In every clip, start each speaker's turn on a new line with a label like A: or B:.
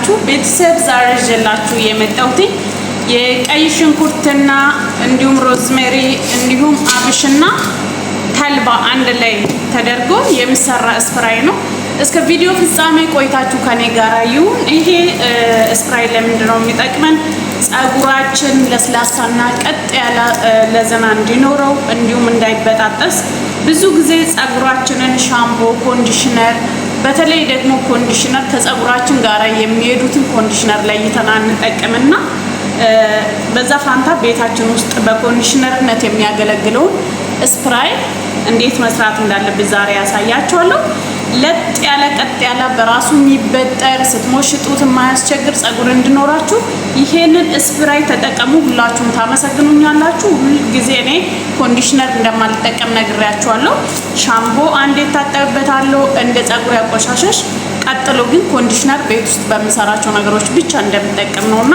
A: ዋላችሁ ቤተሰብ ዛሬ ይዤላችሁ የመጣሁት የቀይ ሽንኩርትና እንዲሁም ሮዝሜሪ እንዲሁም አብሽና ተልባ አንድ ላይ ተደርጎ የሚሰራ ስፕራይ ነው። እስከ ቪዲዮ ፍጻሜ ቆይታችሁ ከኔ ጋር ይሁን። ይሄ ስፕራይ ለምንድነው የሚጠቅመን? ጸጉራችን ለስላሳና ቀጥ ያለ ለዘና እንዲኖረው እንዲሁም እንዳይበጣጠስ ብዙ ጊዜ ጸጉራችንን ሻምፖ፣ ኮንዲሽነር በተለይ ደግሞ ኮንዲሽነር ከጸጉራችን ጋር የሚሄዱትን ኮንዲሽነር ለይተን አንጠቀምና በዛ ፋንታ ቤታችን ውስጥ በኮንዲሽነርነት የሚያገለግለውን ስፕራይ እንዴት መስራት እንዳለብን ዛሬ ያሳያችኋለሁ። ለጥ ያለ ቀጥ ያለ በራሱ የሚበጠር ስትሞሽጡት የማያስቸግር ጸጉር እንዲኖራችሁ ይሄንን ስፕራይ ተጠቀሙ። ሁላችሁም ታመሰግኑኛላችሁ። ሁሉ ጊዜ እኔ ኮንዲሽነር እንደማልጠቀም ነግሬያችኋለሁ። ሻምፖ አንዴ ታጠብበታለሁ እንደ ጸጉር ያቆሻሸሽ። ቀጥሎ ግን ኮንዲሽነር ቤት ውስጥ በሚሰራቸው ነገሮች ብቻ እንደምጠቀም ነውና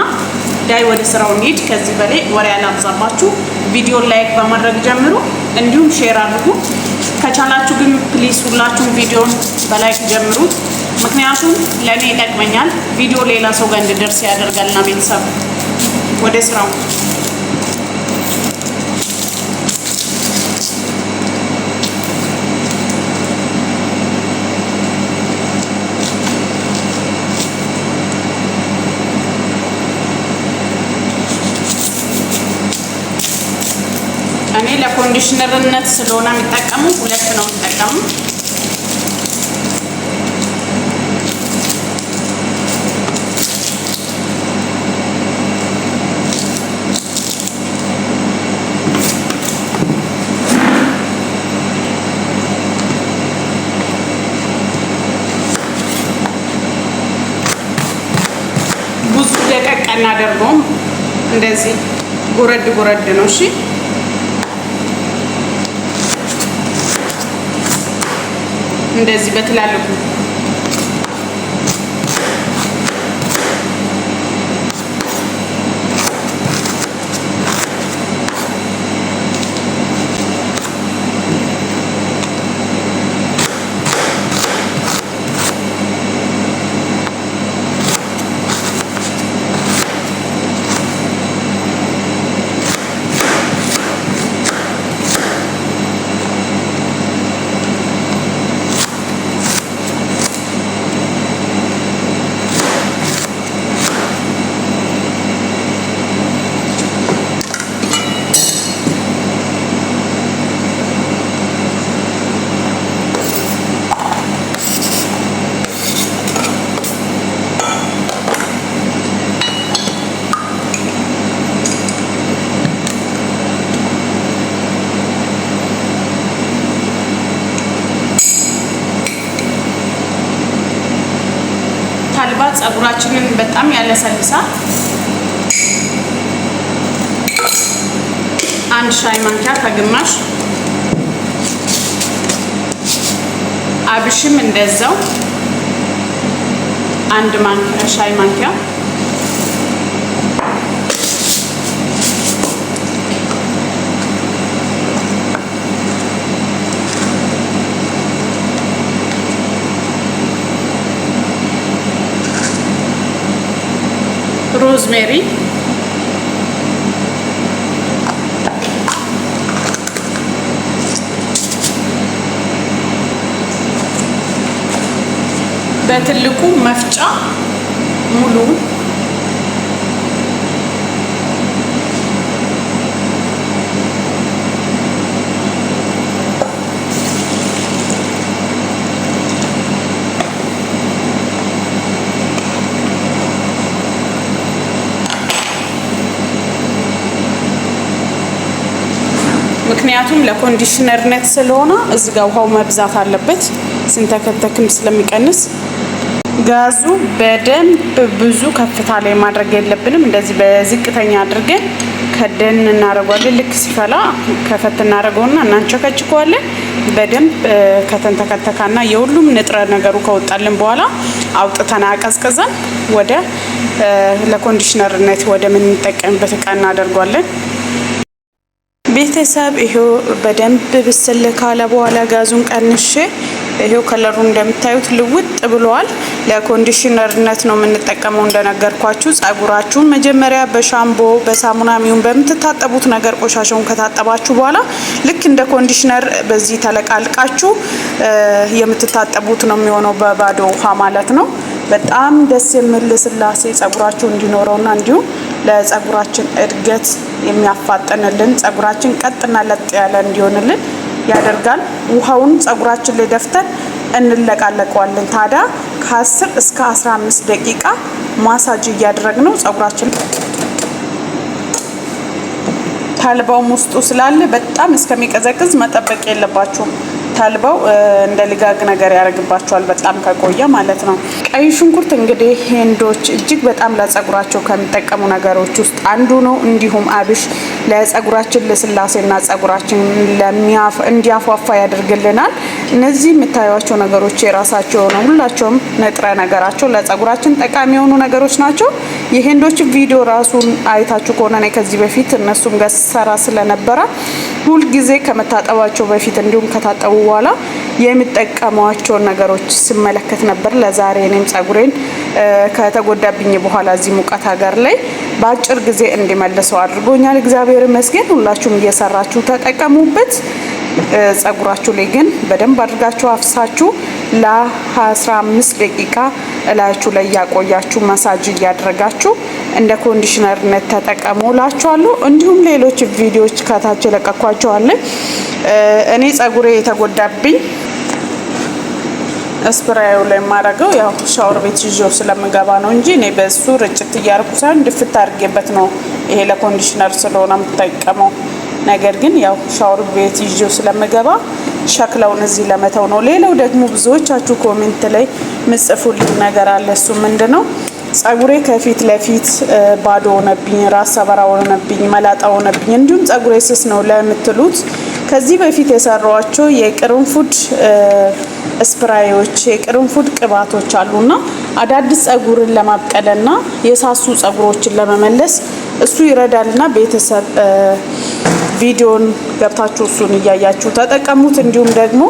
A: ዳይ ወደ ስራው እንሂድ። ከዚህ በላይ ወሬ አላብዛባችሁ። ቪዲዮ ላይክ በማድረግ ጀምሩ፣ እንዲሁም ሼር አድርጉ። ከቻላችሁ ግን ፕሊስ ሁላችሁም ቪዲዮን በላይክ ጀምሩት፣ ምክንያቱም ለኔ ይጠቅመኛል። ቪዲዮ ሌላ ሰው ጋር እንዲደርስ ያደርጋልና ቤተሰብ ወደ ስራው እኔ ለኮንዲሽነርነት ስለሆነ የሚጠቀሙ ሁለት ነው የሚጠቀሙ። ብዙ ደቀቅ እናደርገውም፣ እንደዚህ ጎረድ ጎረድ ነው። እሺ እንደዚህ በትላልቁ ተልባ ጸጉራችንን በጣም ያለሰልሳል። አንድ ሻይ ማንኪያ ከግማሽ፣ አብሽም እንደዛው አንድ ማንኪያ ሻይ ማንኪያ፣ ሮዝሜሪ በትልቁ መፍጫ ሙሉ ምክንያቱም ለኮንዲሽነርነት ስለሆነ እዚህ ጋር ውሃው መብዛት አለበት ስንተከተክም ስለሚቀንስ። ጋዙ በደንብ ብዙ ከፍታ ላይ ማድረግ የለብንም። እንደዚህ በዝቅተኛ አድርገን ከደን እናደርገዋለን። ልክ ሲፈላ ከፈት እናደርገውና እናንቸከችከዋለን። በደንብ ከተንተከተካና የሁሉም ንጥረ ነገሩ ከወጣልን በኋላ አውጥተን አቀዝቅዘን ወደ ለኮንዲሽነርነት ወደ ምን እንጠቀምበት እቃ እናደርገዋለን። ቤተሰብ ይሄው በደንብ ብስል ካለ በኋላ ጋዙን ቀንሼ ይሄው ከለሩ እንደምታዩት ልውጥ ብሏል። ለኮንዲሽነርነት ነው የምንጠቀመው እንደነገርኳችሁ። ጸጉራችሁን መጀመሪያ በሻምቦ በሳሙና ሚሁን በምትታጠቡት ነገር ቆሻሻውን ከታጠባችሁ በኋላ ልክ እንደ ኮንዲሽነር በዚህ ተለቃልቃችሁ የምትታጠቡት ነው የሚሆነው በባዶ ውሃ ማለት ነው። በጣም ደስ የሚል ስላሴ ጸጉራችሁ እንዲኖረውና እንዲሁም ለጸጉራችን እድገት የሚያፋጥንልን ጸጉራችን ቀጥና ለጥ ያለ እንዲሆንልን ያደርጋል። ውሃውን ጸጉራችን ላይ ደፍተን እንለቃለቀዋለን። ታዲያ ከ10 እስከ 15 ደቂቃ ማሳጅ እያደረግነው ጸጉራችን ተልባውም ውስጡ ስላለ በጣም እስከሚቀዘቅዝ መጠበቅ የለባችሁም። ተልባው እንደ ልጋግ ነገር ያደርግባቸዋል በጣም ከቆየ ማለት ነው። ቀይ ሽንኩርት እንግዲህ ሄንዶች እጅግ በጣም ለጸጉራቸው ከሚጠቀሙ ነገሮች ውስጥ አንዱ ነው። እንዲሁም አብሽ ለጸጉራችን ለስላሴና ጸጉራችን እንዲያፏፋ ያደርግልናል። እነዚህ የምታዩቸው ነገሮች የራሳቸው ነው ሁላቸውም ንጥረ ነገራቸው ለጸጉራችን ጠቃሚ የሆኑ ነገሮች ናቸው። የሄንዶች ቪዲዮ ራሱን አይታችሁ ከሆነ እኔ ከዚህ በፊት እነሱም ጋር ሰራ ስለነበረ ሁሉ ጊዜ ከመታጠባቸው በፊት እንዲሁም ከታጠቡ በኋላ የሚጠቀሟቸው ነገሮች ስመለከት ነበር። ለዛሬ እኔም ጸጉሬን ከተጎዳብኝ በኋላ እዚህ ሙቀት ሀገር ላይ በአጭር ጊዜ እንዲመልሰው አድርጎኛል። እግዚአብሔር ይመስገን። ሁላችሁም እየሰራችሁ ተጠቀሙበት። ጸጉራችሁ ላይ ግን በደንብ አድርጋችሁ አፍሳችሁ ለ15 ደቂቃ እላችሁ ላይ ያቆያችሁ ማሳጅ እያደረጋችሁ እንደ ኮንዲሽነርነት ተጠቀሙላችኋለሁ። እንዲሁም ሌሎች ቪዲዮዎች ከታች ለቀኳቸው አለ። እኔ ጸጉሬ የተጎዳብኝ ስፕራዩ ላይ ማረገው ያው ሻወር ቤት ይዤው ስለምገባ ነው እንጂ እኔ በሱ ርጭት እያርኩ ሳይሆን ድፍት አድርጌበት ነው ይሄ ለኮንዲሽነር ስለሆነ የምጠቀመው። ነገር ግን ያው ሻወር ቤት ይዤው ስለምገባ ሸክላውን እዚህ ለመተው ነው። ሌላው ደግሞ ብዙዎቻችሁ ኮሜንት ላይ ምጽፉልኝ ነገር አለ። እሱ ምንድነው ጸጉሬ ከፊት ለፊት ባዶ ሆነብኝ፣ ራስ ሰበራ ሆነብኝ፣ መላጣ ሆነብኝ እንዲሁም ጸጉሬ ስስ ነው ለምትሉት ከዚህ በፊት የሰራዋቸው የቅርንፉድ ስፕራዮች የቅርንፉድ ቅባቶች አሉና አዳዲስ ጸጉርን ለማብቀልና የሳሱ ጸጉሮችን ለመመለስ እሱ ይረዳልና ቤተሰብ ቪዲዮን ገብታችሁ እሱን እያያችሁ ተጠቀሙት። እንዲሁም ደግሞ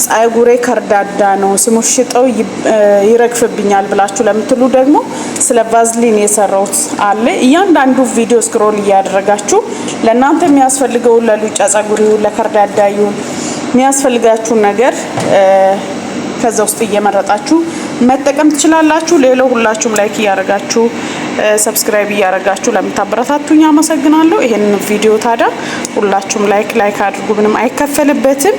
A: ጸጉሬ ከርዳዳ ነው ስሙሽጠው ይረግፍብኛል ብላችሁ ለምትሉ ደግሞ ስለ ቫዝሊን የሰራውት አለ። እያንዳንዱ ቪዲዮ ስክሮል እያደረጋችሁ ለእናንተ የሚያስፈልገው ለሉጫ ጸጉር ይሁን ለከርዳዳ ይሁን የሚያስፈልጋችሁ ነገር ከዛ ውስጥ እየመረጣችሁ መጠቀም ትችላላችሁ። ሌላው ሁላችሁም ላይክ እያደረጋችሁ ሰብስክራይብ እያደረጋችሁ ለምታበረታቱኝ አመሰግናለሁ። ይሄን ቪዲዮ ታዲያ ሁላችሁም ላይክ አድርጉ፣ ምንም አይከፈልበትም።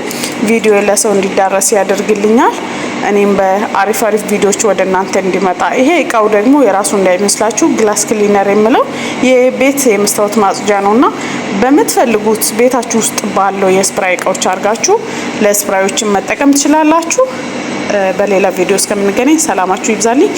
A: ቪዲዮ ለሰው እንዲዳረስ ያደርግልኛል። እኔም በአሪፍ ቪዲዮዎች ወደ እናንተ እንዲመጣ። ይሄ እቃው ደግሞ የራሱ እንዳይመስላችሁ ግላስ ክሊነር የሚለው የቤት የመስታወት ማጽጃ ነውና በምትፈልጉት ቤታችሁ ውስጥ ባለው የስፕራይ እቃዎች አድርጋችሁ ለስፕራዮችን መጠቀም ትችላላችሁ። በሌላ ቪዲዮ እስከምንገናኝ ሰላማችሁ ይብዛልኝ።